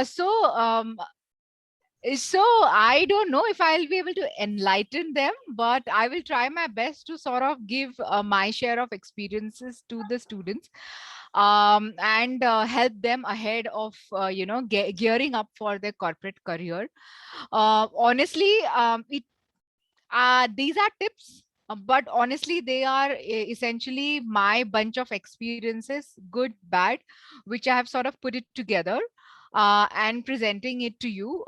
So I don't know if I'll be able to enlighten them, but I will try my best to sort of give my share of experiences to the students, and help them ahead of gearing up for their corporate career. Honestly, these are tips, but honestly, they are essentially my bunch of experiences, good, bad, which I have sort of put it together and presenting it to you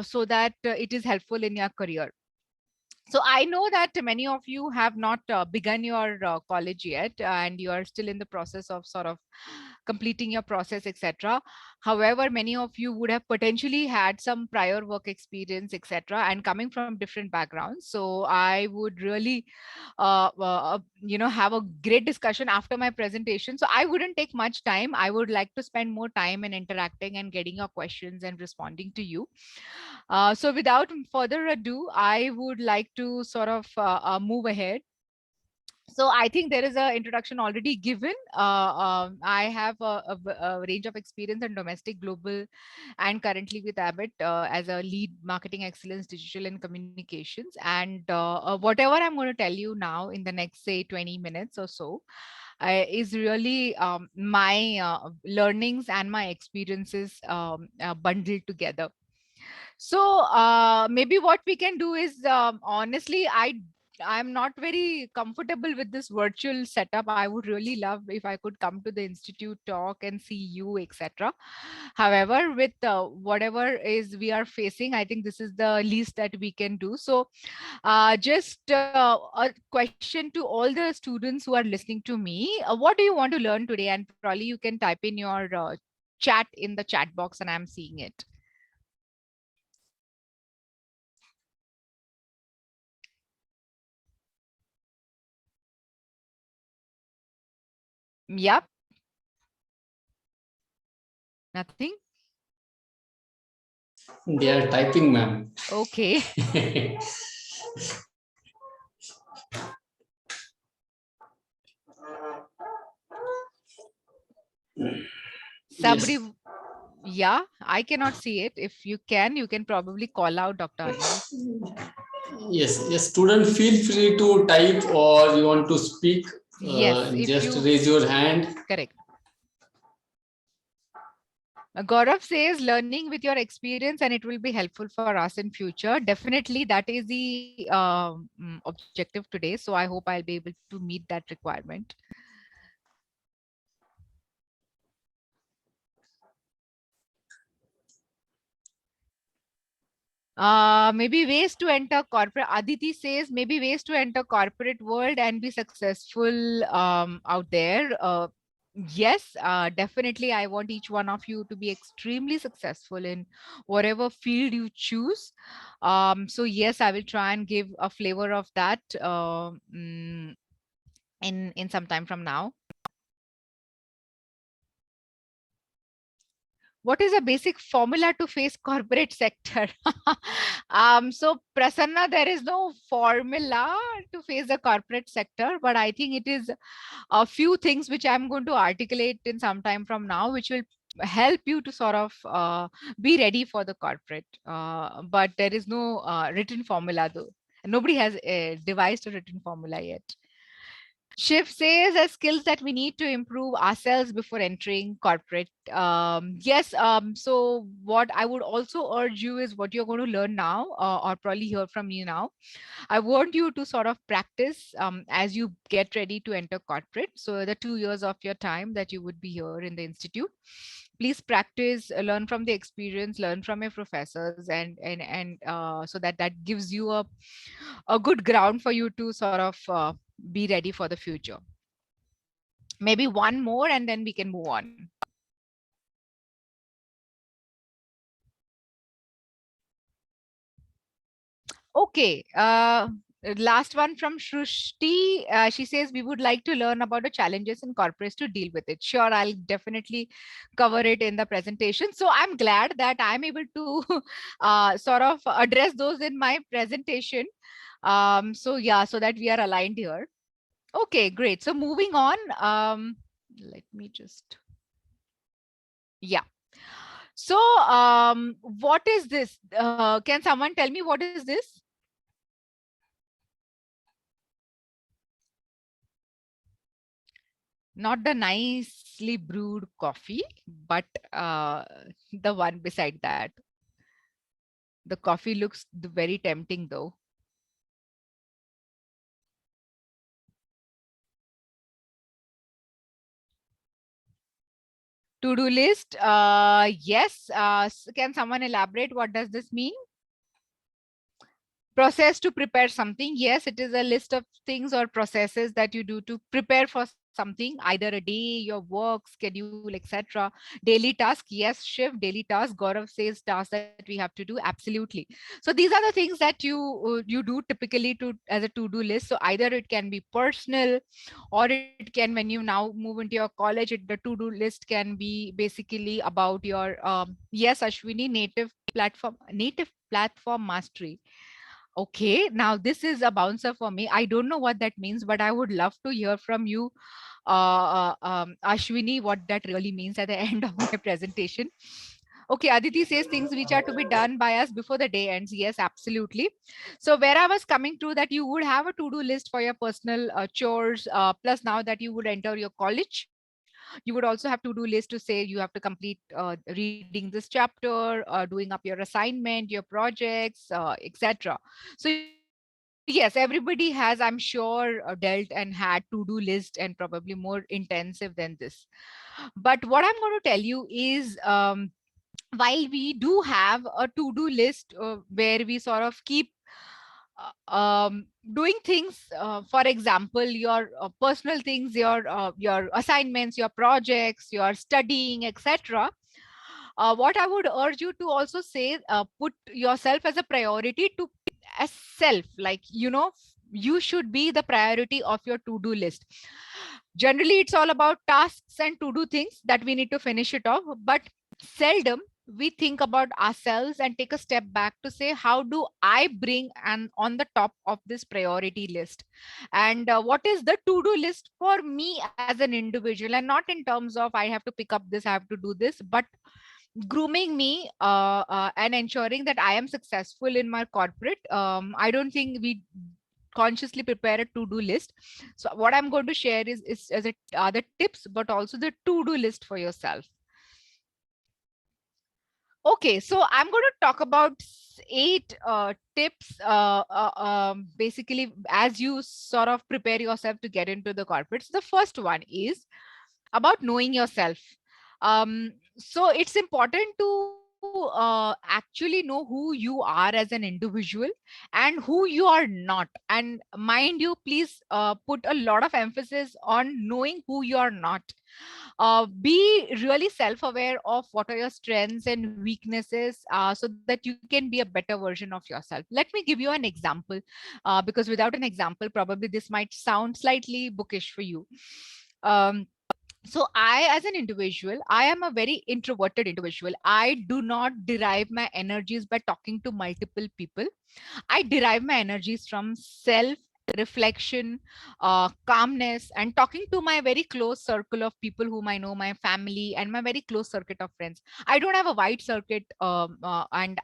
so that it is helpful in your career. So I know that many of you have not begun your college yet, and you are still in the process of sort of completing your process, etc. However, many of you would have potentially had some prior work experience, etc., and coming from different backgrounds. So I would really have a great discussion after my presentation. So I wouldn't take much time. I would like to spend more time in interacting and getting your questions and responding to you. So without further ado, I would like to sort of move ahead. So I think there is an introduction already given. I have a range of experience in domestic, global, and currently with Abbott as a lead marketing excellence, digital and communications. And whatever I'm going to tell you now in the next, say, 20 minutes or so, is really my learnings and my experiences bundled together. So maybe what we can do is, honestly, I'm not very comfortable with this virtual setup. I would really love if I could come to the institute, talk and see you, etc. However, with whatever is we are facing, I think this is the least that we can do. So just a question to all the students who are listening to me. What do you want to learn today? And probably you can type in your chat in the chat box and I'm seeing it. Yep. Nothing? They are typing, ma'am. Okay. Sabri, Yes, yeah, I cannot see it. If you can probably call out Dr. Anil. yes. Student, feel free to type or you want to speak. Yes, if Just you, raise your hand. correct. Gaurav says learning with your experience and it will be helpful for us in future. Definitely, that is the objective today. So I hope I'll be able to meet that requirement. Maybe ways to enter corporate. Aditi says maybe ways to enter corporate world and be successful out there. Yes, definitely. I want each one of you to be extremely successful in whatever field you choose. So yes, I will try and give a flavor of that in some time from now. What is a basic formula to face corporate sector? So Prasanna, there is no formula to face the corporate sector, but I think it is a few things which I'm going to articulate in some time from now, which will help you to sort of be ready for the corporate. But there is no written formula though. Nobody has devised a written formula yet. Shiv says as skills that we need to improve ourselves before entering corporate. Yes. So what I would also urge you is what you're going to learn now, or probably hear from me now. I want you to sort of practice as you get ready to enter corporate. So the 2 years of your time that you would be here in the institute, please practice, learn from the experience, learn from your professors, and so that that gives you a good ground for you to sort of be ready for the future. Maybe one more and then we can move on. Okay. Last one from Shrushti. She says we would like to learn about the challenges in corporates to deal with it. Sure, I'll definitely cover it in the presentation. So I'm glad that I'm able to sort of address those in my presentation. So yeah, so that we are aligned here. Okay, great. So moving on. Let me just, yeah. So what is this? Can someone tell me what is this? Not the nicely brewed coffee, but the one beside that. The coffee looks very tempting though. To-do list. Yes. Can someone elaborate? What does this mean? Process to prepare something. Yes, it is a list of things or processes that you do to prepare for something, either a day, your work schedule, etc. Daily task. Yes, Shiv, daily task. Gaurav says tasks that we have to do. Absolutely. So these are the things that you do typically to as a to-do list. So either it can be personal, or it can, when you now move into your college, the to-do list can be basically about your yes, Ashwini, native platform mastery. Okay, now this is a bouncer for me. I don't know what that means, but I would love to hear from you, Ashwini, what that really means at the end of my presentation. Okay, Aditi says things which are to be done by us before the day ends. Yes, absolutely. So where I was coming to, that you would have a to-do list for your personal chores, plus now that you would enter your college, you would also have to-do list to say you have to complete reading this chapter, doing up your assignment, your projects, etc. So yes, everybody has, I'm sure, dealt and had to-do list, and probably more intensive than this. But what I'm going to tell you is, while we do have a to-do list where we sort of keep doing things, for example, your personal things, your assignments, your projects, your studying, etc. What I would urge you to also say, put yourself as a priority, to as self, like, you should be the priority of your to-do list. Generally it's all about tasks and to do things that we need to finish it off, but seldom we think about ourselves and take a step back to say, how do I bring and on the top of this priority list, and what is the to do list for me as an individual, and not in terms of I have to pick up this, I have to do this, but grooming me, and ensuring that I am successful in my corporate. I don't think we consciously prepare a to-do list. So what I'm going to share is as a other tips, but also the to-do list for yourself. Okay, so I'm going to talk about eight tips, basically, as you sort of prepare yourself to get into the corporates. The first one is about knowing yourself. So it's important to actually know who you are as an individual and who you are not. And mind you, please put a lot of emphasis on knowing who you are not. Be really self-aware of what are your strengths and weaknesses, so that you can be a better version of yourself. Let me give you an example, because without an example, probably this might sound slightly bookish for you. um, so I, as an individual, I am a very introverted individual. I do not derive my energies by talking to multiple people. I derive my energies from self reflection, calmness, and talking to my very close circle of people whom I know, my family, and my very close circuit of friends. I don't have a wide circuit, and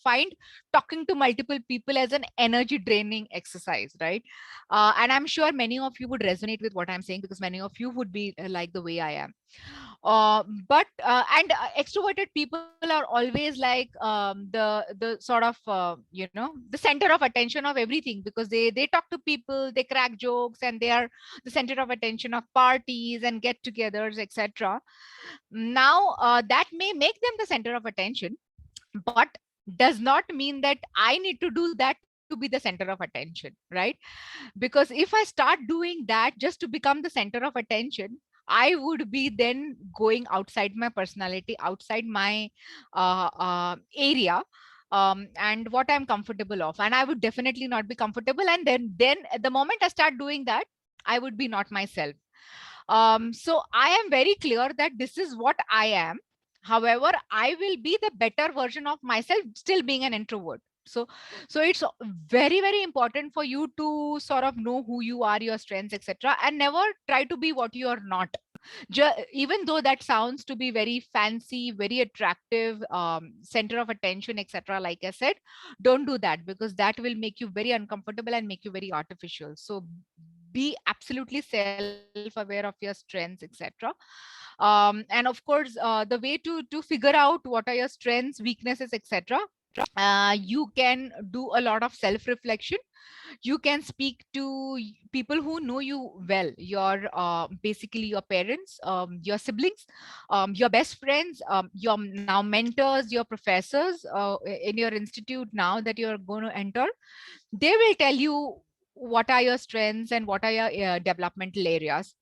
find talking to multiple people as an energy draining exercise, right? And I'm sure many of you would resonate with what I'm saying, because many of you would be like the way I am. But and extroverted people are always like, the sort of the center of attention of everything, because they talk to people, they crack jokes, and they are the center of attention of parties and get-togethers, etc. Now that may make them the center of attention, but does not mean that I need to do that to be the center of attention, right? Because if I start doing that just to become the center of attention, I would be then going outside my personality, outside my area, and what I'm comfortable of, and I would definitely not be comfortable. And then at the moment I start doing that, I would be not myself. So I am very clear that this is what I am. However, I will be the better version of myself, still being an introvert. So it's very, very important for you to sort of know who you are, your strengths, etc., and never try to be what you are not. Even though that sounds to be very fancy, very attractive, center of attention, etc., like I said, don't do that, because that will make you very uncomfortable and make you very artificial. So be absolutely self-aware of your strengths, etc. And of course, the way to figure out what are your strengths, weaknesses, etc., you can do a lot of self reflection. You can speak to people who know you well, your basically your parents, your siblings, your best friends, your now mentors, your professors in your institute now that you're going to enter. They will tell you what are your strengths and what are your developmental areas.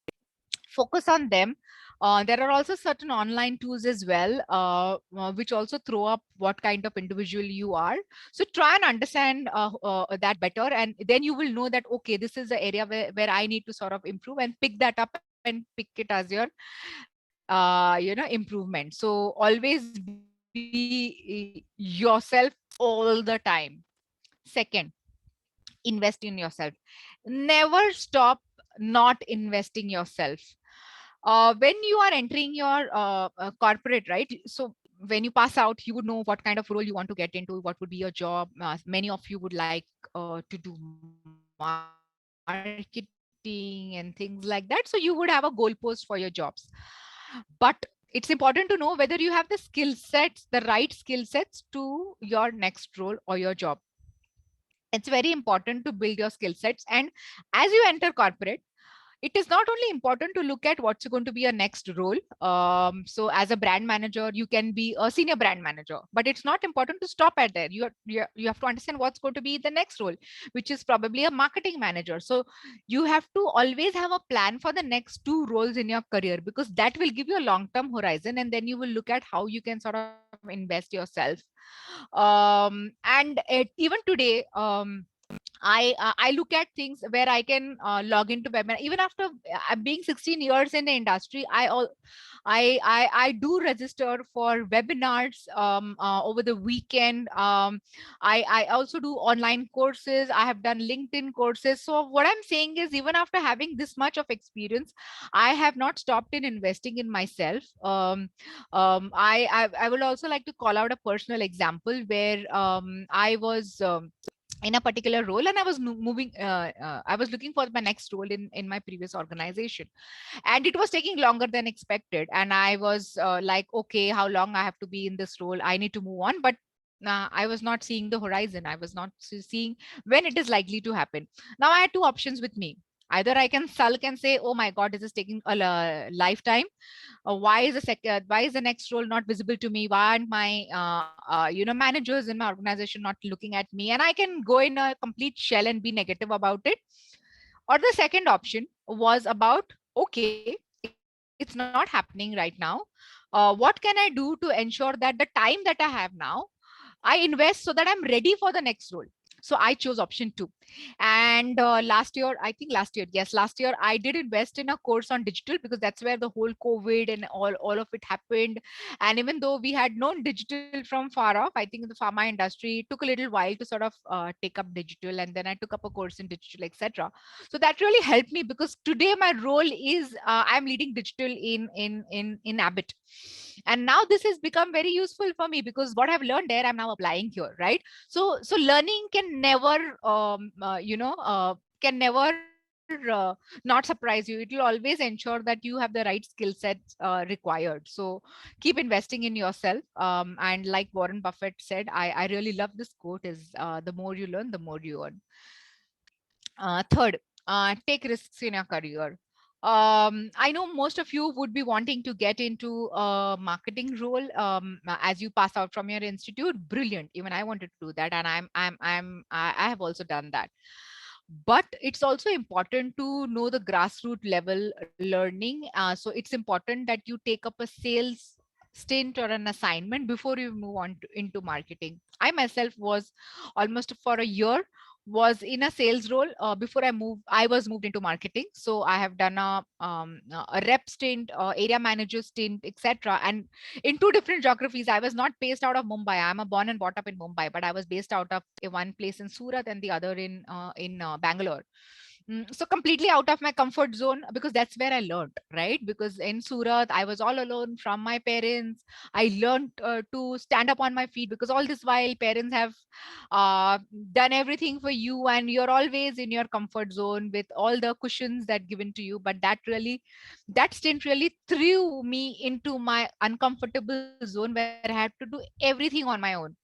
Focus on them. There are also certain online tools as well, which also throw up what kind of individual you are. So try and understand that better, and then you will know that, okay, this is the area where I need to sort of improve, and pick that up and pick it as your improvement. So always be yourself all the time. Second, invest in yourself. Never stop not investing yourself. When you are entering your corporate, right? So when you pass out, you would know what kind of role you want to get into, what would be your job. Many of you would like to do marketing and things like that, so you would have a goalpost for your jobs. But it's important to know whether you have the skill sets, the right skill sets to your next role or your job. It's very important to build your skill sets. And as you enter corporate, it is not only important to look at what's going to be your next role. So as a brand manager, you can be a senior brand manager, but it's not important to stop at there. You have to understand what's going to be the next role, which is probably a marketing manager. So you have to always have a plan for the next two roles in your career, because that will give you a long term horizon, and then you will look at how you can sort of invest yourself. And even today, I look at things where I can log into webinar. Even after being 16 years in the industry, I do register for webinars over the weekend. I also do online courses. I have done LinkedIn courses. So what I'm saying is, even after having this much of experience, I have not stopped in investing in myself. I would also like to call out a personal example where I was in a particular role, and I was moving I was looking for my next role in my previous organization, and it was taking longer than expected, and I was like, okay, how long I have to be in this role, I need to move on. But I was not seeing the horizon. I was not seeing when it is likely to happen. Now I had two options with me. Either I can sulk and say, oh my god, this is taking a lifetime. Why is the next role not visible to me? Why aren't my managers in my organization not looking at me? And I can go in a complete shell and be negative about it. Or the second option was about, okay, it's not happening right now. What can I do to ensure that the time that I have now, I invest so that I'm ready for the next role? So I chose option two. And last year, I think last year, yes, last year, I did invest in a course on digital, because that's where the whole COVID and all of it happened. And even though we had known digital from far off, I think in the pharma industry, it took a little while to sort of take up digital. And then I took up a course in digital, etc. So that really helped me, because today my role is I'm leading digital in Abbott. And now this has become very useful for me, because what I've learned there, I'm now applying here, right? So learning can never can never not surprise you. It will always ensure that you have the right skill sets required. So keep investing in yourself. And like Warren Buffett said, I really love this quote, is the more you learn, the more you earn. Third, take risks in your career. I know most of you would be wanting to get into a marketing role as you pass out from your institute. Brilliant. Even I wanted to do that, and I have also done that. But it's also important to know the grassroots level learning. So it's important that you take up a sales stint or an assignment before you move on into marketing. I myself was almost for a year was in a sales role before I was moved into marketing. So I have done a rep stint, area manager stint, etc. And in two different geographies. I was not based out of Mumbai. I'm a born and brought up in Mumbai, but I was based out of one place in Surat and the other in Bangalore. So completely out of my comfort zone, because that's where I learned, right? Because in Surat, I was all alone from my parents. I learned to stand up on my feet, because all this while parents have uh, done everything for you, and you're always in your comfort zone with all the cushions that given to you. But that stint really threw me into my uncomfortable zone, where I had to do everything on my own,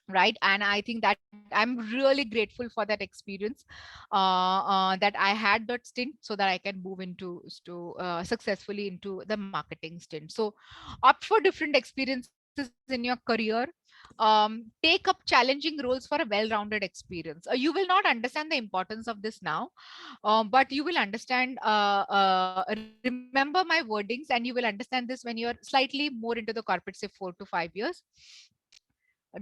right? And I think that I'm really grateful for that experience, that I had that stint, so that I can move successfully into the marketing stint. So opt for different experiences in your career. Take up challenging roles for a well-rounded experience. You will not understand the importance of this now, but you will understand, remember my wordings, and you will understand this when you're slightly more into the corporate, say 4 to 5 years.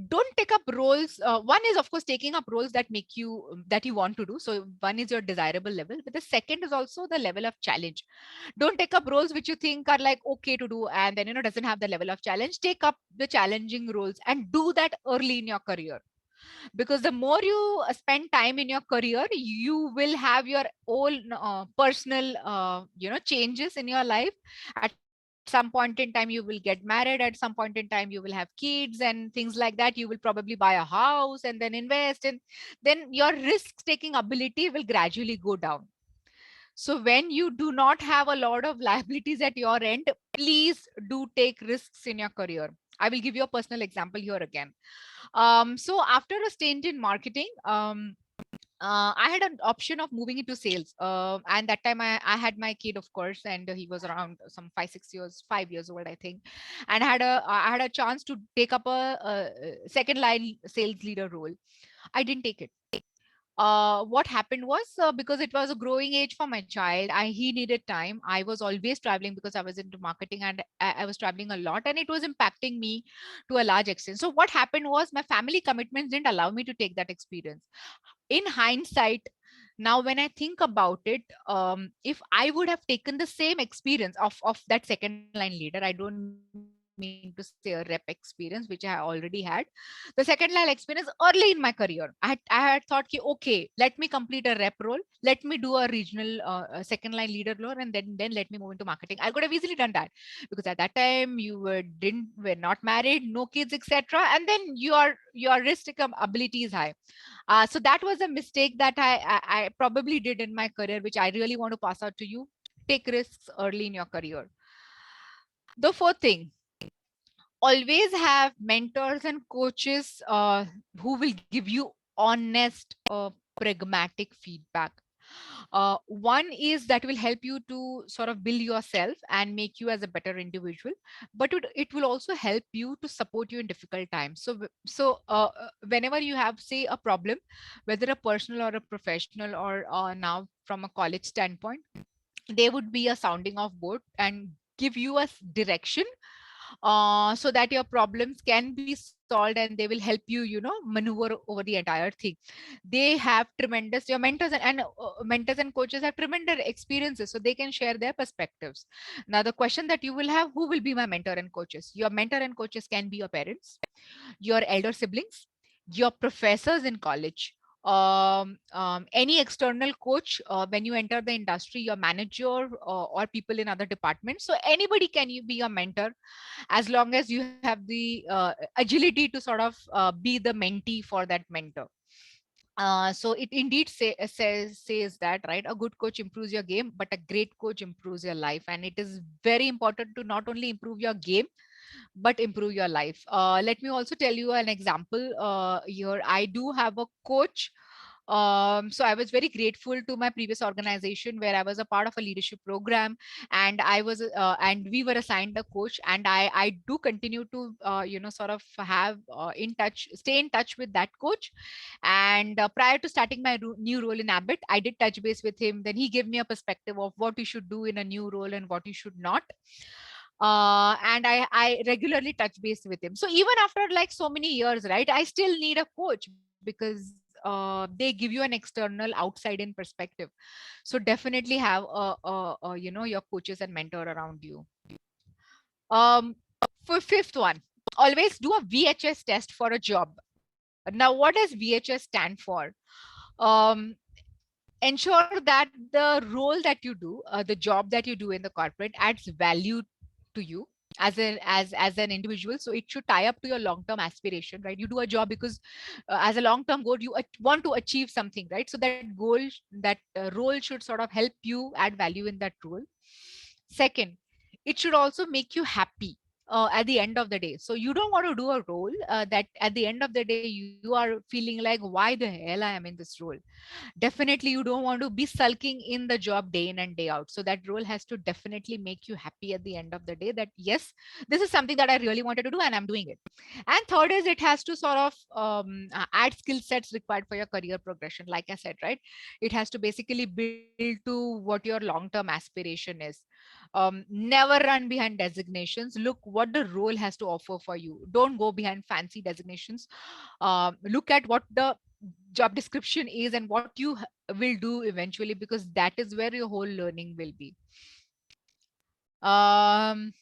Don't take up roles. One is, of course, taking up roles that make you that you want to do. So one is your desirable level, but the second is also the level of challenge. Don't take up roles which you think are like okay to do, and then doesn't have the level of challenge. Take up the challenging roles and do that early in your career, because the more you spend time in your career, you will have your own personal changes in your life. At some point in time, you will get married. At some point in time, you will have kids and things like that. You will probably buy a house and then invest, and then your risk taking ability will gradually go down. So when you do not have a lot of liabilities at your end, please do take risks in your career. I will give you a personal example here again. So after a stint in marketing, I had an option of moving into sales. And that time I had my kid, of course, and he was around some 5 6 years 5 years old, I think. And I had a chance to take up a second line sales leader role. I didn't take it. What happened was, because it was a growing age for my child, he needed time. I was always traveling because I was into marketing, and I was traveling a lot, and it was impacting me to a large extent. So what happened was, my family commitments didn't allow me to take that experience. In hindsight, now when I think about it, if I would have taken the same experience of that second line leader, I don't mean to say a rep experience, which I already had. The second line experience early in my career, I had thought ki, okay, let me complete a rep role, let me do a regional second line leader role, and then let me move into marketing. I could have easily done that, because at that time you were not married, no kids, etc., and then your risk ability is high. So that was a mistake that I probably did in my career, which I really want to pass out to you. Take risks early in your career. The fourth thing, always have mentors and coaches who will give you honest, pragmatic feedback. One is that will help you to sort of build yourself and make you as a better individual, but it will also help you to support you in difficult times. Whenever you have, say, a problem, whether a personal or a professional, or now from a college standpoint, they would be a sounding of board and give you a direction, so that your problems can be solved, and they will help you, maneuver over the entire thing. They have tremendous, your mentors and coaches have tremendous experiences, so they can share their perspectives. Now the question that you will have, who will be my mentor and coaches? Your mentor and coaches can be your parents, your elder siblings, your professors in college, any external coach when you enter the industry, your manager, or people in other departments. So anybody can you be your mentor, as long as you have the agility to sort of be the mentee for that mentor. So it indeed says that, right, a good coach improves your game, but a great coach improves your life. And it is very important to not only improve your game, but improve your life. Let me also tell you an example here. I do have a coach. So I was very grateful to my previous organization, where I was a part of a leadership program, and we were assigned a coach, and I do continue to sort of stay in touch with that coach. And prior to starting my new role in Abbott, I did touch base with him. Then he gave me a perspective of what you should do in a new role and what you should not. And I regularly touch base with him. So even after like so many years, right, I still need a coach, because they give you an external outside in perspective. So definitely have your coaches and mentor around you. For fifth one, always do a VHS test for a job. Now, what does VHS stand for? um ensure that the role that you do, the job that you do in the corporate adds value to you as an individual. So it should tie up to your long term aspiration, right? You do a job because as a long term goal you want to achieve something, right? So that goal, that role should sort of help you add value in that role. Second, it should also make you happy at the end of the day. So you don't want to do a role that at the end of the day you are feeling like, why the hell I am in this role. Definitely you don't want to be sulking in the job day in and day out. So that role has to definitely make you happy at the end of the day, that yes, this is something that I really wanted to do and I'm doing it. And third is, it has to sort of add skill sets required for your career progression. Like I said, right, it has to basically build to what your long term aspiration is. Never run behind designations. Look what the role has to offer for you. Don't go behind fancy designations. Look at what the job description is and what you will do eventually, because that is where your whole learning will be. um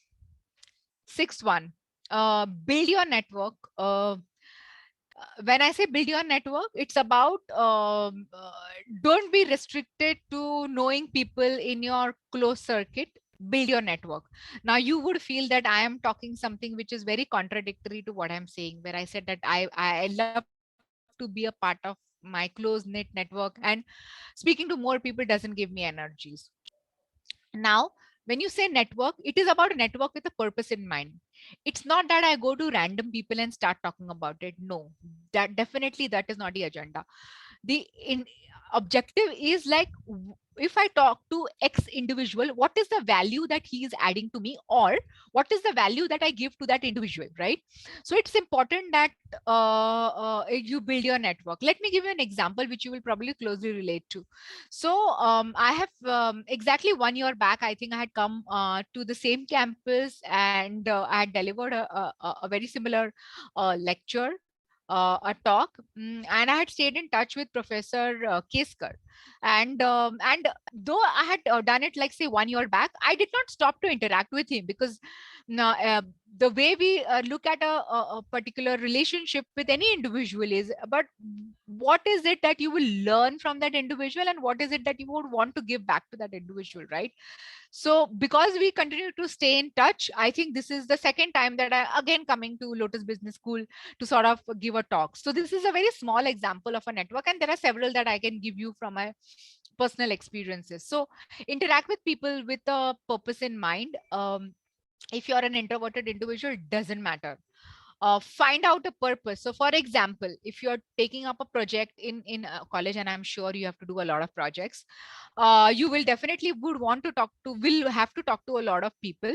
Sixth one, build your network. When I say build your network, it's about don't be restricted to knowing people in your close circuit. Build your network. Now you would feel that I am talking something which is very contradictory to what I'm saying, where I said that I love to be a part of my close knit network, and speaking to more people doesn't give me energies. Now, when you say network, it is about a network with a purpose in mind. It's not that I go to random people and start talking about it. No, that definitely that is not the agenda. The objective is like, if I talk to X individual, what is the value that he is adding to me, or what is the value that I give to that individual, right? So it's important that you build your network. Let me give you an example which you will probably closely relate to. So I have exactly 1 year back, I think I had come to the same campus, and I had delivered a very similar lecture, a talk, and I had stayed in touch with Professor Keskar. And though I had done it like say 1 year back, I did not stop to interact with him, because now, the way we look at a particular relationship with any individual is, but what is it that you will learn from that individual, and what is it that you would want to give back to that individual, right? So because we continue to stay in touch, I think this is the second time that I again coming to Lotus Business School to sort of give a talk. So this is a very small example of a network, and there are several that I can give you from my personal experiences. So interact with people with a purpose in mind. If you're an introverted individual, doesn't matter. Find out a purpose. So for example, if you're taking up a project in college, and I'm sure you have to do a lot of projects, you will definitely would want to talk to, will have to talk to a lot of people.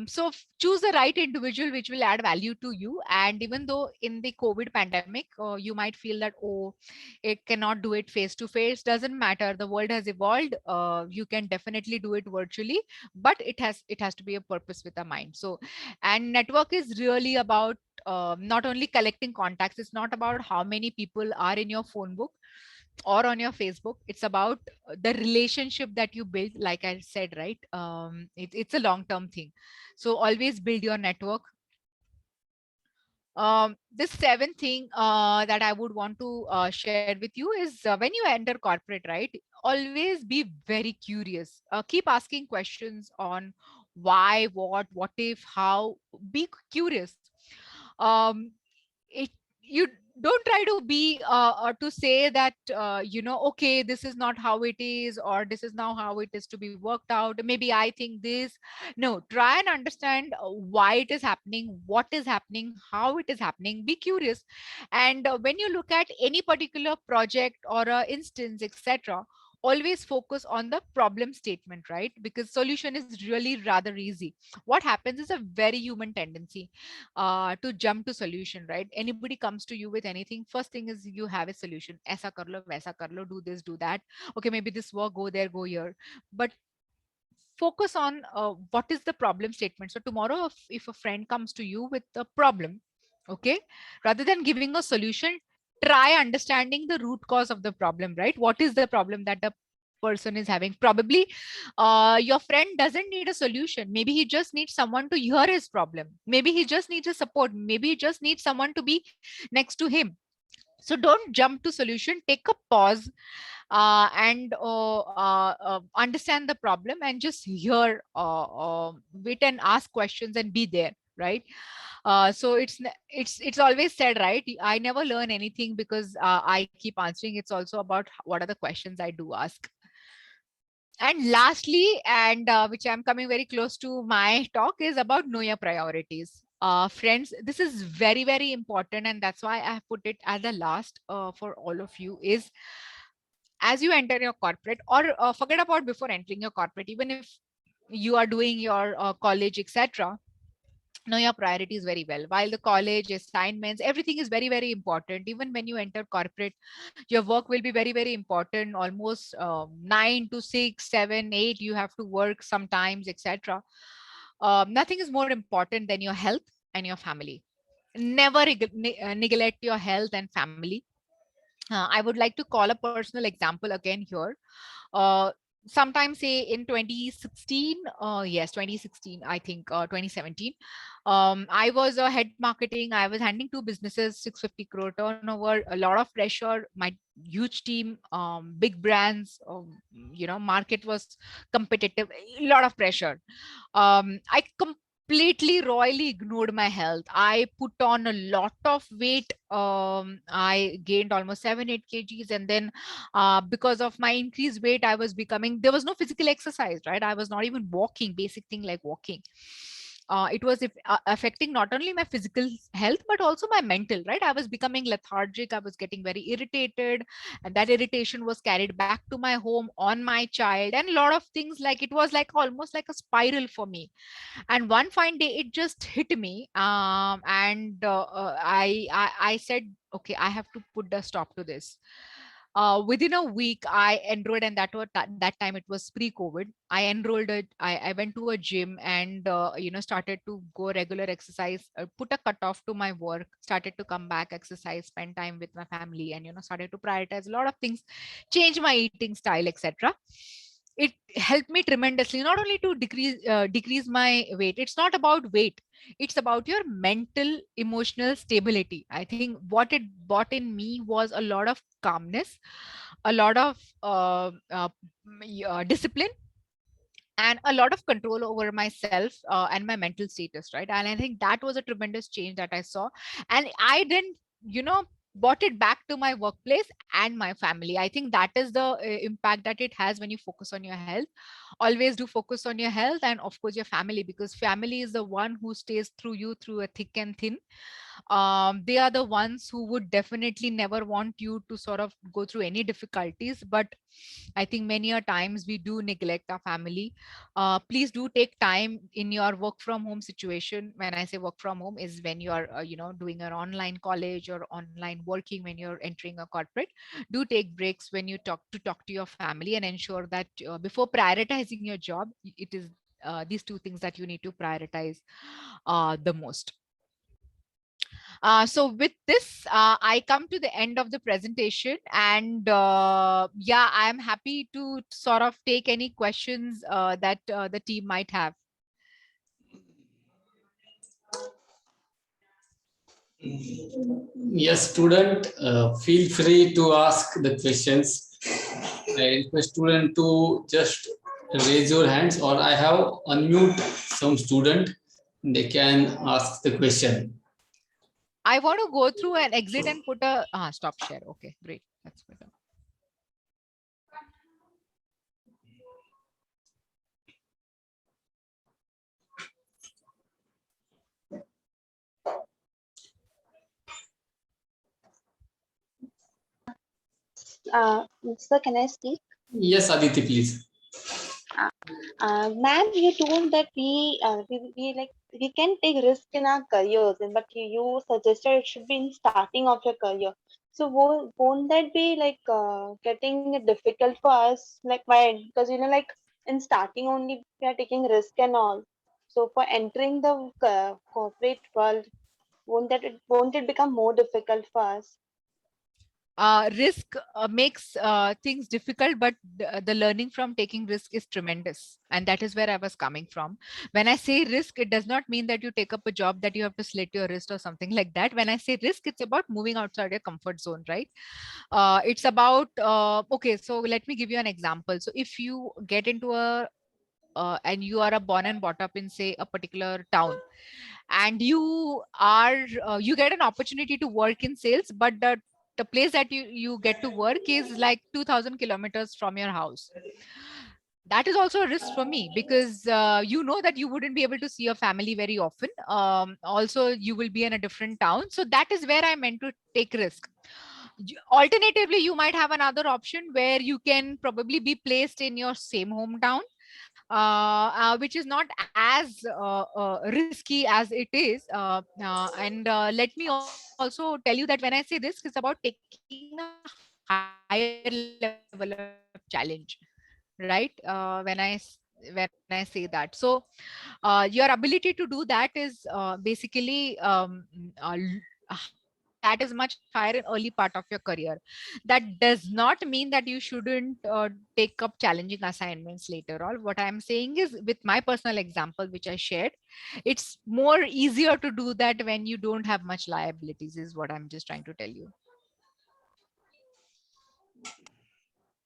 So choose the right individual which will add value to you. And even though in the COVID pandemic, you might feel that, oh, it cannot do it face to face, doesn't matter, the world has evolved. You can definitely do it virtually, but it has to be a purpose with a mind. So, and network is really about not only collecting contacts. It's not about how many people are in your phone book or on your Facebook. It's about the relationship that you build. Like I said, right, it's a long term thing. So always build your network. The seventh thing that I would want to share with you is, when you enter corporate, right, always be very curious. Keep asking questions on why, what if, how. Be curious. um, it You don't try to be to say that okay, this is not how it is, or this is now how it is to be worked out, maybe I think this. No, try and understand why it is happening, what is happening, how it is happening. Be curious. And when you look at any particular project or instance, etc., always focus on the problem statement, right? Because solution is really rather easy. What happens is a very human tendency to jump to solution, right? Anybody comes to you with anything, first thing is you have a solution. Aisa kar lo, waisa kar lo, do this, do that. Okay, maybe this work, go there, go here. But focus on what is the problem statement. So tomorrow, if a friend comes to you with a problem, okay, rather than giving a solution, try understanding the root cause of the problem, right? What is the problem that the person is having? Probably your friend doesn't need a solution. Maybe he just needs someone to hear his problem. Maybe he just needs a support. Maybe he just needs someone to be next to him. So don't jump to solution, take a pause, and understand the problem, and just hear, wait and ask questions and be there, right? So it's always said, right? I never learn anything because I keep answering. It's also about what are the questions I do ask. And lastly, and which I'm coming very close to my talk, is about know your priorities. Friends, this is very, very important. And that's why I have put it as the last for all of you is, as you enter your corporate, or forget about before entering your corporate, even if you are doing your college, etc., know your priorities very well. While the college assignments, everything is very, very important. Even when you enter corporate, your work will be very, very important. Almost 9 to 6, 7, 8, you have to work sometimes, etc. Nothing is more important than your health and your family. Never neglect your health and family. I would like to call a personal example again here. uh, Sometime say in 2016, yes, 2016, I think, 2017, I was a head marketing. I was handling two businesses, 650 crore turnover, a lot of pressure, my huge team, big brands, market was competitive, a lot of pressure. I completely royally ignored my health. I put on a lot of weight. I gained almost 7 8 kgs, and then because of my increased weight, I was becoming, there was no physical exercise, right? I was not even walking, basic thing like walking. It was affecting not only my physical health but also my mental, right? I was becoming lethargic, I was getting very irritated, and that irritation was carried back to my home, on my child, and a lot of things. Like, it was like almost like a spiral for me. And one fine day it just hit me, and I said, okay, I have to put a stop to this. Within a week I enrolled, and that time it was pre-COVID. I enrolled I went to a gym, and started to go regular exercise, put a cutoff to my work, started to come back, exercise, spend time with my family, and started to prioritize a lot of things, change my eating style, etc. It helped me tremendously, not only to decrease my weight. It's not about weight, it's about your mental emotional stability. I think what it brought in me was a lot of calmness, a lot of discipline, and a lot of control over myself and my mental status, right? And I think that was a tremendous change that I saw. And I didn't, brought it back to my workplace and my family. I think that is the impact that it has when you focus on your health. Always do focus on your health, and of course your family, because family is the one who stays through you through a thick and thin. They are the ones who would definitely never want you to sort of go through any difficulties. But I think many a times we do neglect our family. Please do take time in your work from home situation. When I say work from home is when you are doing your online college or online working, when you're entering a corporate. Do take breaks when you talk to your family, and ensure that before prioritizing your job, it is these two things that you need to prioritize the most. So with this, I come to the end of the presentation, and yeah, I'm happy to sort of take any questions that the team might have. Yes, student, feel free to ask the questions. I request student to just raise your hands, or I have unmute some student. They can ask the question. I want to go through and exit and put a stop share. Okay, great. That's better. Sir, can I speak? Yes, Aditi, please. Ma'am, you told that we like we can take risk in our careers, but you suggested it should be in starting of your career. So won't that be like getting it difficult for us? Like why? Because like in starting only we are taking risk and all. So for entering the corporate world, won't it become more difficult for us? risk makes things difficult, but the learning from taking risk is tremendous. And that is where I was coming from. When I say risk, it does not mean that you take up a job that you have to slit your wrist or something like that. When I say risk, it's about moving outside your comfort zone, right? It's about, okay, so let me give you an example. So if you get into and you are a born and brought up in, say, a particular town, and you get an opportunity to work in sales, but the place that you get to work is like 2000 kilometers from your house. That is also a risk for me, because you know that you wouldn't be able to see your family very often. Also, you will be in a different town. So that is where I meant to take risk. Alternatively, you might have another option where you can probably be placed in your same hometown, which is not as risky as it is. And let me also tell you that when I say risk, it's about taking a higher level of challenge, right? When I say that, so your ability to do that is basically that is much higher in early part of your career. That does not mean that you shouldn't take up challenging assignments later on. What I'm saying is, with my personal example which I shared, it's more easier to do that when you don't have much liabilities, is what I'm just trying to tell you.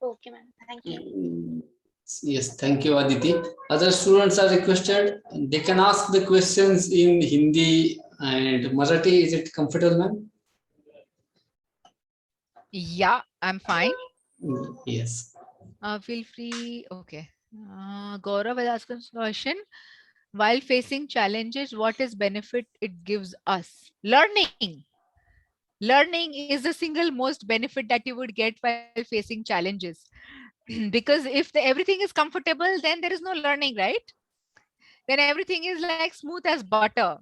Okay, ma'am. Thank you. Yes, thank you, Aditi. Other students are requested. They can ask the questions in Hindi and Marathi. Is it comfortable, ma'am? Yeah, I'm fine. Yes. Feel free. Okay. Gaurav has asked a question. While facing challenges, what is benefit it gives us? Learning. Learning is the single most benefit that you would get while facing challenges. Because if everything is comfortable, then there is no learning, right? Then everything is like smooth as butter.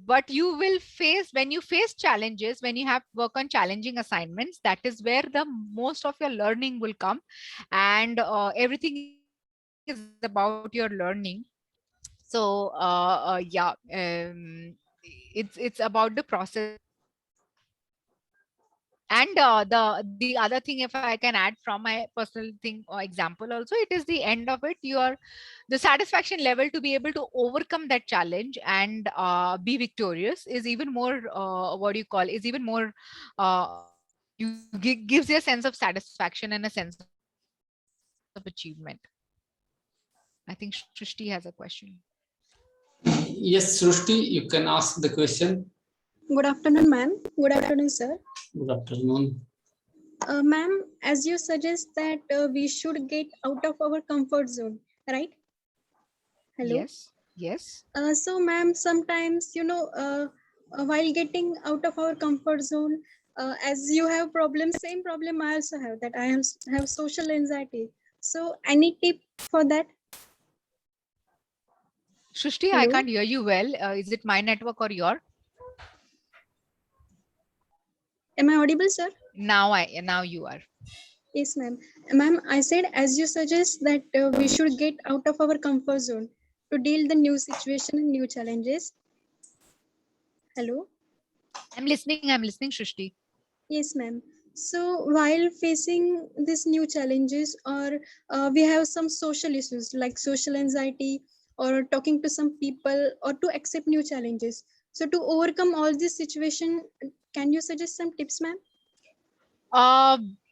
But you will face, when you face challenges, when you have work on challenging assignments, that is where the most of your learning will come. And everything is about your learning. So yeah, it's about the process. And the other thing, if I can add from my personal thing or example also, it is the end of it, your the satisfaction level to be able to overcome that challenge and be victorious is even more, what do you call, is even more, gives you a sense of satisfaction and a sense of achievement. I think Shrishti has a question. Yes, Srushti, you can ask the question. Good afternoon, ma'am. Good afternoon, sir. Good afternoon. Ma'am, as you suggest that we should get out of our comfort zone, right? Hello. Yes. Yes. So, ma'am, sometimes, while getting out of our comfort zone, as you have problems, same problem I also have, that have social anxiety. So, any tip for that? Shrishti, I Hello. can't hear you well. Is it my network or your? Am I audible, sir? Now you are. Yes, ma'am. Ma'am, I said, as you suggest that we should get out of our comfort zone to deal the new situation and new challenges. Hello. I'm listening, Shrishti. Yes, ma'am. So while facing these new challenges, or we have some social issues like social anxiety, or talking to some people, or to accept new challenges. So to overcome all this situation, can you suggest some tips, ma'am?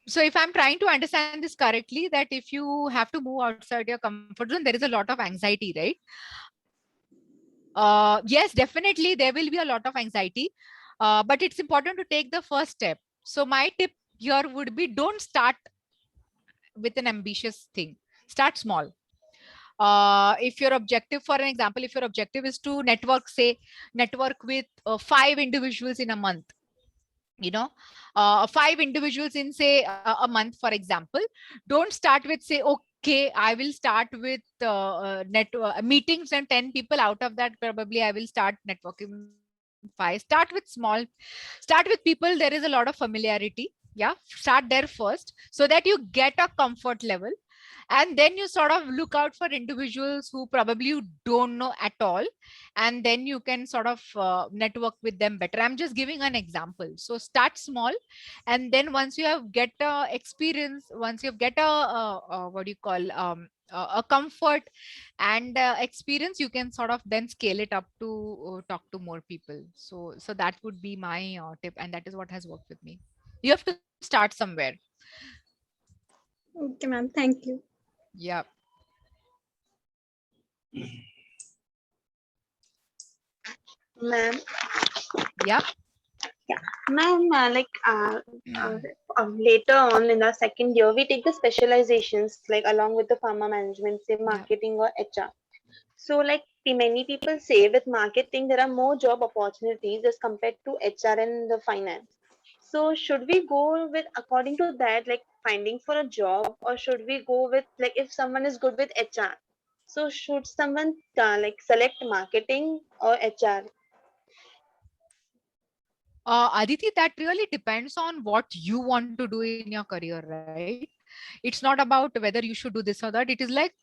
So if I'm trying to understand this correctly, that if you have to move outside your comfort zone, there is a lot of anxiety, right? Yes, definitely there will be a lot of anxiety, but it's important to take the first step. So my tip here would be, don't start with an ambitious thing. Start small. If your objective, for an example, if your objective is to network with 5 individuals in a month, 5 individuals in, say, a month, for example, don't start with, say, okay, I will start with meetings and 10 people. Out of that, probably I will start networking 5. Start with small. Start with people there is a lot of familiarity. Yeah, start there first, so that you get a comfort level. And then you sort of look out for individuals who probably you don't know at all, and then you can sort of network with them better. I'm just giving an example. So start small, and then once you have get a experience, once you get a what do you call a comfort and experience, you can sort of then scale it up to talk to more people. So that would be my tip, and that is what has worked with me. You have to start somewhere. Okay, ma'am. Thank you. Yeah. Ma'am, Yeah. ma'am, later on in our second year, we take the specializations like along with the pharma management, say Yeah. marketing or HR. So, like many people say, with marketing, there are more job opportunities as compared to HR and the finance. So, should we go with according to that, like finding for a job, or should we go with like if someone is good with HR? So, should someone like select marketing or HR? Aditi, that really depends on what you want to do in your career, right? It's not about whether you should do this or that. It is like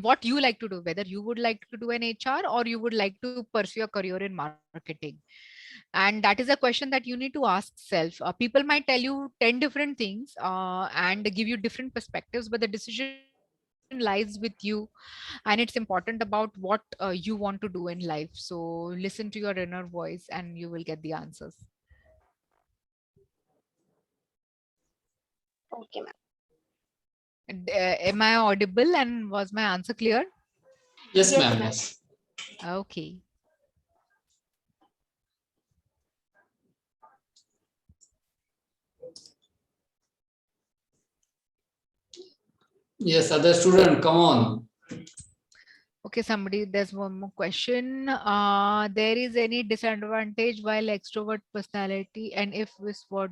what you like to do, whether you would like to do an HR or you would like to pursue a career in marketing. And that is a question that you need to ask self. People might tell you 10 different things and give you different perspectives, but the decision lies with you. And it's important about what you want to do in life. So listen to your inner voice and you will get the answers. Okay, ma'am. And, am I audible and was my answer clear? Yes, Yes, ma'am. ma'am. Yes. Okay. Yes, other student, come on. Okay, somebody, there's one more question. There is any disadvantage while extrovert personality, and if this what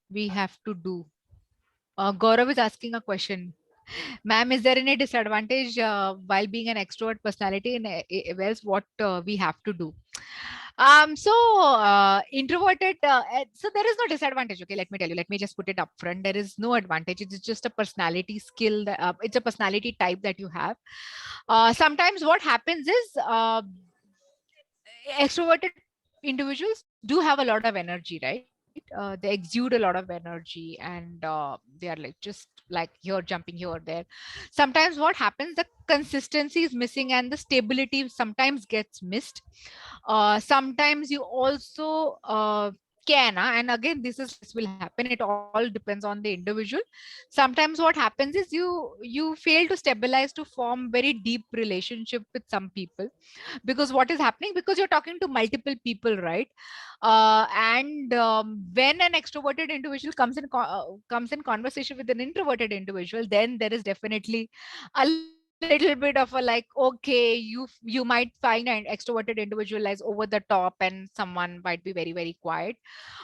we have to do? Gaurav is asking a question. Ma'am, is there any disadvantage while being an extrovert personality in else what we have to do? Introverted, so there is no disadvantage. Okay, let me tell you, let me just put it up front. There is no advantage. It's just a personality skill. It's a personality type that you have. Sometimes what happens is extroverted individuals do have a lot of energy, right? They exude a lot of energy, and they are like just like here jumping here or there. Sometimes what happens, the consistency is missing and the stability sometimes gets missed. Sometimes you also and again this is will happen, it all depends on the individual. Sometimes what happens is you fail to stabilize to form very deep relationship with some people, because what is happening, because you're talking to multiple people, right? And when an extroverted individual comes in conversation with an introverted individual, then there is definitely a little bit of a like, okay, you might find an extroverted individual as over the top and someone might be very very quiet.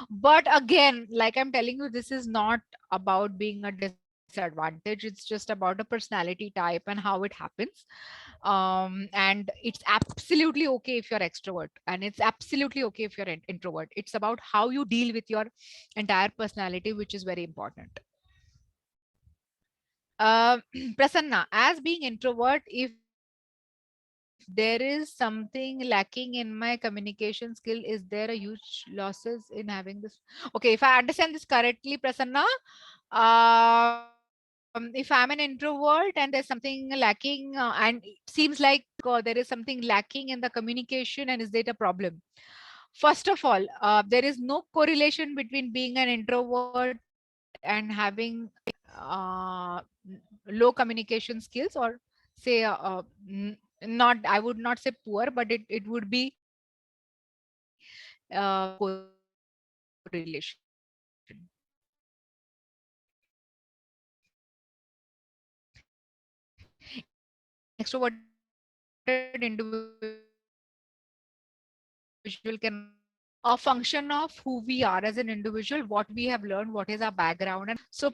But again, like I'm telling you, this is not about being a disadvantage, it's just about a personality type and how it happens. And it's absolutely okay if you're extrovert, and it's absolutely okay if you're an introvert. It's about how you deal with your entire personality, which is very important. Prasanna, as being introvert, if there is something lacking in my communication skill, is there a huge losses in having this? Okay, if I understand this correctly, Prasanna, if I'm an introvert and there's something lacking, and it seems like there is something lacking in the communication, and is that a problem? First of all, there is no correlation between being an introvert and having uh, low communication skills, or say not, I would not say poor, but it would be correlation. Extroverted individual can a function of who we are as an individual, what we have learned, what is our background. And so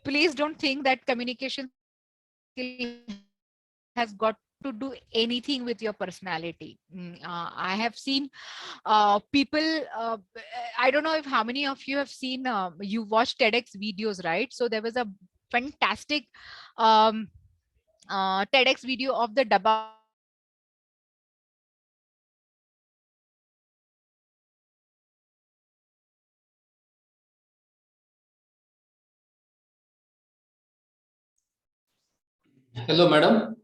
please don't think that communication skill has got to do anything with your personality. I have seen people, I don't know if how many of you have seen, you watched TEDx videos, right? So there was a huge fantastic TEDx video of the dabba. Hello, madam.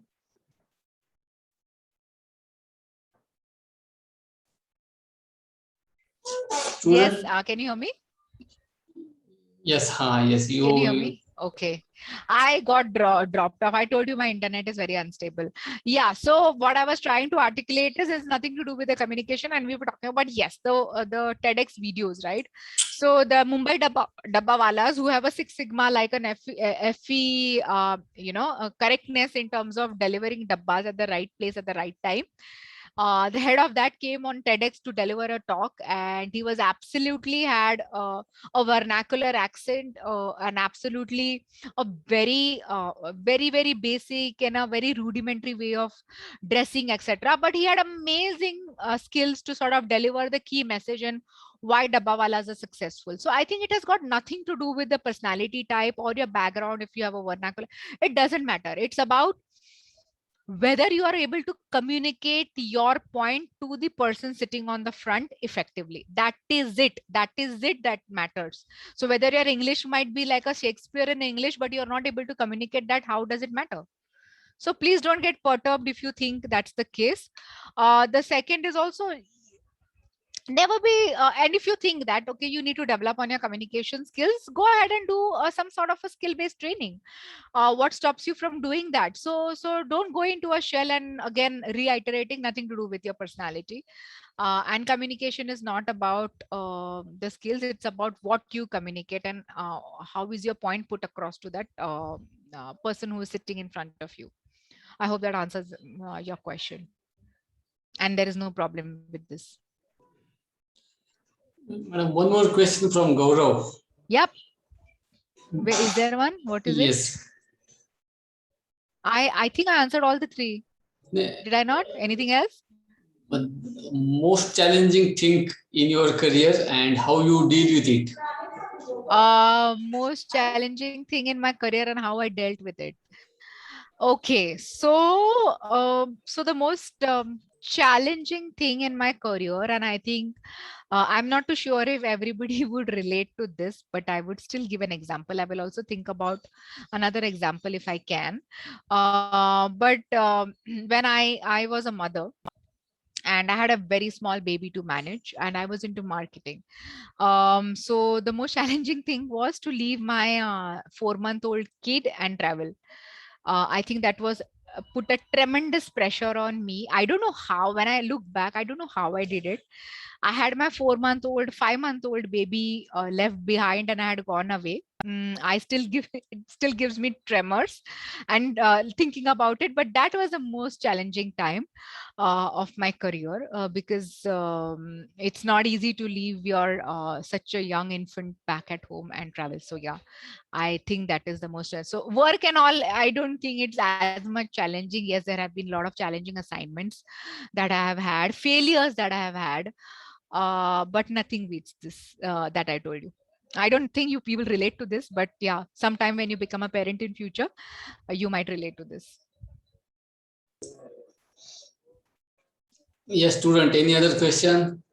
Yes, Student. can you hear me? Yes, yes. Can you hear me? Okay. I got dropped off. I told you my internet is very unstable. Yeah. So what I was trying to articulate is nothing to do with the communication, and we were talking about, yes, the TEDx videos, right? So the Mumbai Dabbawalas who have a Six Sigma, like an FE, correctness in terms of delivering dabbas at the right place at the right time. The head of that came on TEDx to deliver a talk, and he was absolutely had a vernacular accent, and absolutely a very basic and a very rudimentary way of dressing, etc. But he had amazing skills to sort of deliver the key message and why Dabbawalas are successful. So I think it has got nothing to do with the personality type or your background. If you have a vernacular, it doesn't matter. It's about whether you are able to communicate your point to the person sitting on the front effectively. That is it. That is it that matters. So whether your English might be like a Shakespeare in English, but you're not able to communicate that, how does it matter? So please don't get perturbed if you think that's the case. The second is also, never be and if you think that, okay, you need to develop on your communication skills, go ahead and do some sort of a skill based training. What stops you from doing that? So don't go into a shell, and again reiterating, nothing to do with your personality. And communication is not about the skills, it's about what you communicate, and how is your point put across to that person who is sitting in front of you. I hope that answers your question, and there is no problem with this. Madam, one more question from Gaurav. Yep. Is there one? What is it? Yes. I think I answered all the three. Did I not? Anything else? But most challenging thing in your career and how you deal with it? Most challenging thing in my career and how I dealt with it. Okay, so so the most challenging thing in my career, and I think I'm not too sure if everybody would relate to this, but I would still give an example. I will also think about another example if I can. But when I was a mother, and I had a very small baby to manage, and I was into marketing. So the most challenging thing was to leave my 4-month-old kid and travel. I think that was put a tremendous pressure on me. I don't know how. When I look back, I don't know how I did it. I had my 4-month-old, 5-month-old baby left behind, and I had gone away. I still it still gives me tremors, and thinking about it. But that was the most challenging time of my career, because it's not easy to leave your such a young infant back at home and travel. So yeah, I think that is the most. So work and all, I don't think it's as much challenging. Yes, there have been a lot of challenging assignments that I have had, failures that I have had, but nothing beats this that I told you. I don't think you people relate to this, but yeah, sometime when you become a parent in future, you might relate to this. Yes, student, any other question?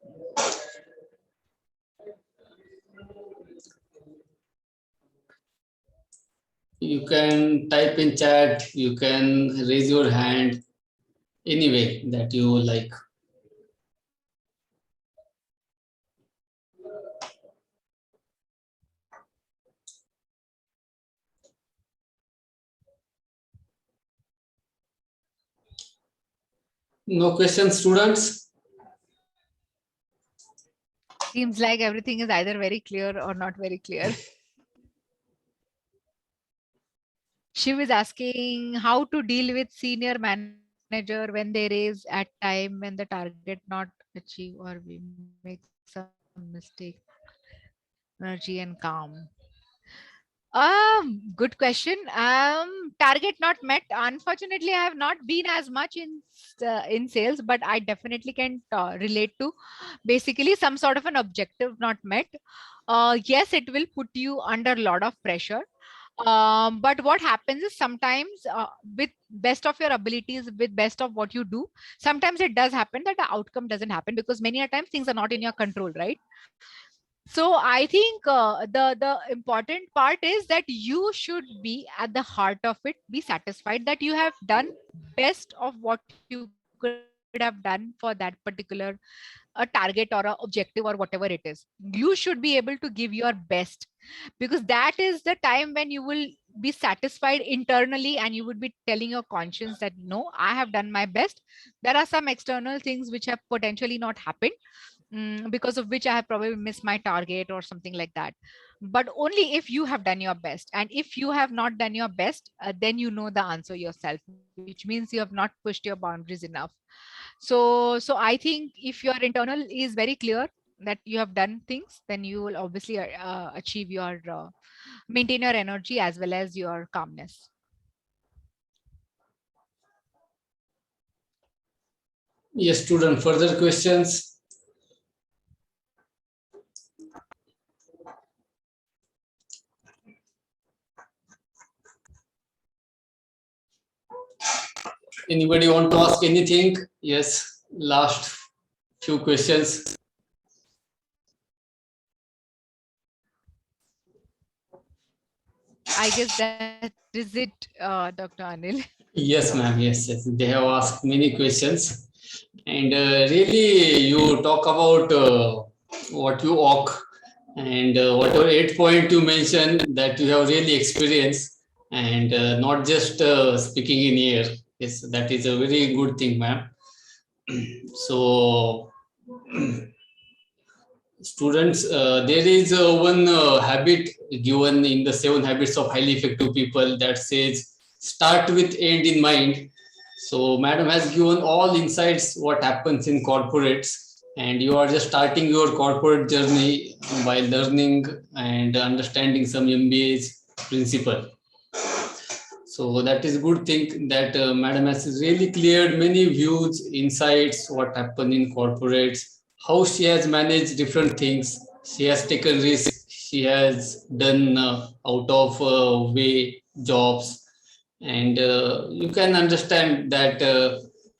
You can type in chat, you can raise your hand, any way that you like. No questions, students? Seems like everything is either very clear or not very clear. She was asking how to deal with senior manager when they raise at time when the target not achieve, or we make some mistake. Energy and calm. Good question. Target not met. Unfortunately, I have not been as much in sales, but I definitely can relate to basically some sort of an objective not met. Yes, it will put you under a lot of pressure. But what happens is sometimes with best of your abilities, with best of what you do, sometimes it does happen that the outcome doesn't happen because many a times things are not in your control, right? So I think the important part is that you should be at the heart of it, be satisfied that you have done best of what you could have done for that particular a target or a objective or whatever it is. You should be able to give your best, because that is the time when you will be satisfied internally and you would be telling your conscience that no, I have done my best. There are some external things which have potentially not happened, because of which I have probably missed my target or something like that. But only if you have done your best. And if you have not done your best, then you know the answer yourself, which means you have not pushed your boundaries enough. So I think if your internal is very clear that you have done things, then you will obviously achieve your maintain your energy as well as your calmness. Yes, student, further questions? Anybody want to ask anything? Yes, last few questions. I guess that is it, Dr. Anil. Yes, ma'am. Yes, yes. They have asked many questions. And really, you talk about what you walk and whatever 8 point you mentioned that you have really experienced, and not just speaking in air. Yes, that is a very good thing, ma'am. So, students, there is one habit given in the 7 habits of highly effective people that says start with end in mind. So madam has given all insights what happens in corporates, and you are just starting your corporate journey by learning and understanding some MBA's principle. So that is good thing that Madam has really cleared many views, insights, what happened in corporates, how she has managed different things. She has taken risks. She has done out of way jobs, and you can understand that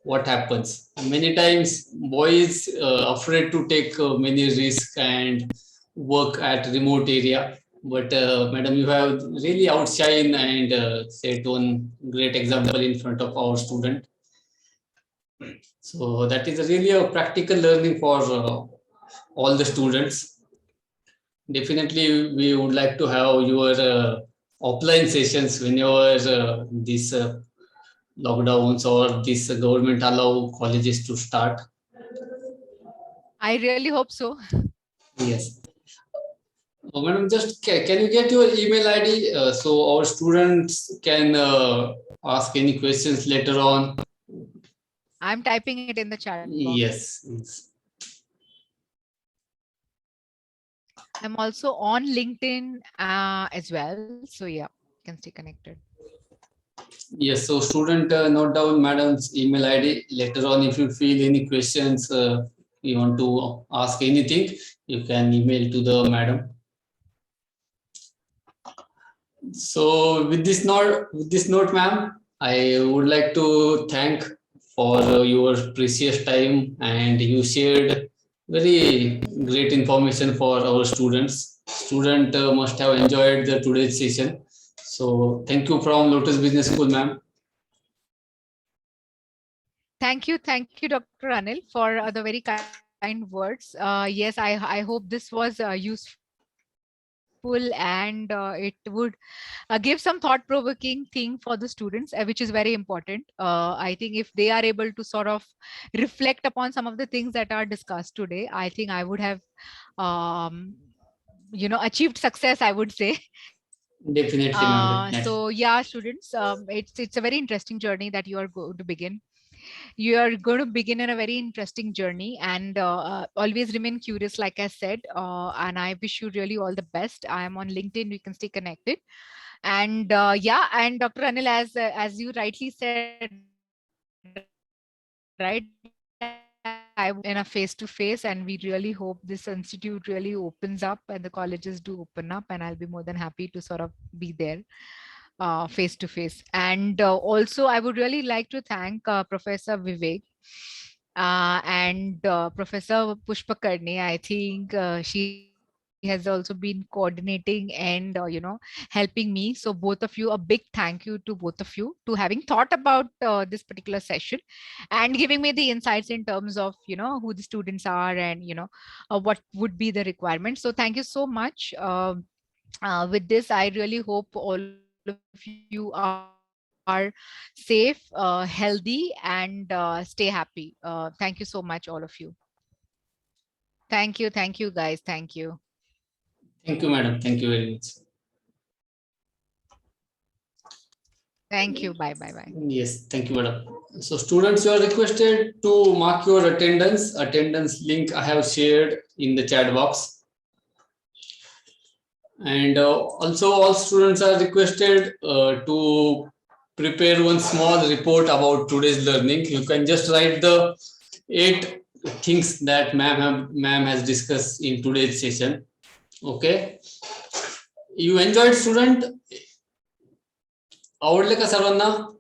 what happens. Many times, boys afraid to take many risks and work at remote area, but madam, you have really outshine and set one great example in front of our student. So that is really a practical learning for all the students. Definitely, we would like to have your offline sessions whenever this lockdowns or this government allow colleges to start. I really hope so. Yes. Madam, just can you get your email ID so our students can ask any questions later on? I'm typing it in the chat box. Yes. Yes. I'm also on LinkedIn as well. So yeah, you can stay connected. Yes. So student, note down madam's email ID. Later on, if you feel any questions, you want to ask anything, you can email to the madam. So with this note, ma'am, I would like to thank for your precious time, and you shared very great information for our students. Student must have enjoyed the today's session. So thank you from Lotus Business School, ma'am. Thank you, Dr. Anil, for the very kind words. Yes, I hope this was useful, and it would give some thought-provoking thing for the students, which is very important. I think if they are able to sort of reflect upon some of the things that are discussed today, I think I would have, um, achieved success, I would say. Definitely, ma'am. So Definitely. yeah, students, it's a very interesting journey that you are going to begin. You are going to begin in a very interesting journey, and always remain curious, like I said. And I wish you really all the best. I am on LinkedIn. We can stay connected. And yeah, and Dr. Anil, as you rightly said, right, that in a face-to-face, and we really hope this institute really opens up and the colleges do open up, and I'll be more than happy to sort of be there face to face. And also, I would really like to thank Professor Vivek and Professor Pushpa Karni. I think she has also been coordinating and helping me. So both of you, a big thank you to both of you to having thought about this particular session and giving me the insights in terms of who the students are and what would be the requirements. So thank you so much. With this, I really hope all of you are safe, healthy, and stay happy. Thank you so much, all of you. Thank you, guys. Thank you. Thank you, madam. Thank you very much. Thank you. Bye, bye, bye. Yes, thank you, madam. So students, you are requested to mark your attendance. Attendance link I have shared in the chat box. And also all students are requested to prepare one small report about today's learning. You can just write the 8 things that ma'am has discussed in today's session. Okay. You enjoyed, student? आवडले का सर्वांना?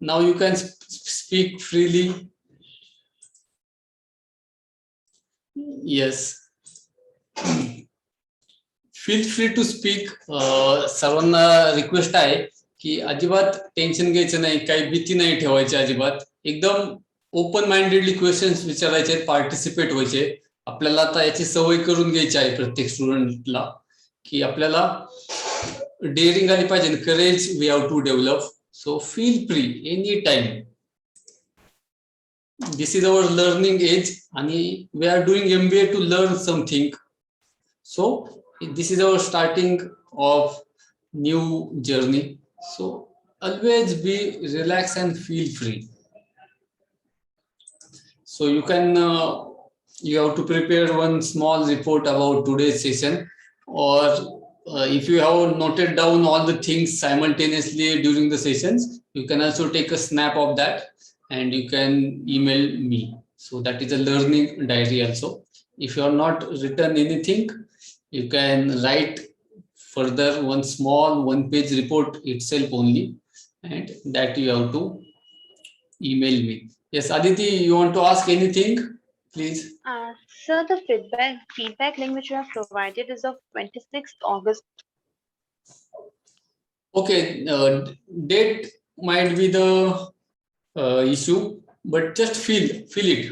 Now you can speak freely. Yes. Feel free to speak. सर्वांना request आहे की अजिबात tension घ्यायचं नाही, काही भीती नाही ठेवायची अजिबात. एकदम ओपन माइंडेडली क्वेश्चन्स विचारायचे, पार्टिसिपेट व्हायचे. आपल्याला आता याची सवय करून घ्यायची आहे प्रत्येक स्टुडंटला की आपल्याला डेअरिंग आली पाहिजे, courage we have to develop. So feel free any time. This is our learning age and we are doing MBA to learn something. So this is our starting of new journey. So always be relaxed and feel free. So you can you have to prepare one small report about today's session, or if you have noted down all the things simultaneously during the sessions, you can also take a snap of that and you can email me. So that is a learning diary also. If you are not written anything, you can write further one small 1-page report itself only, and that you have to email me. Yes, Aditi, you want to ask anything, please? Sir, the feedback link which you have provided is of 26th August. Okay, date might be the issue, but just feel it.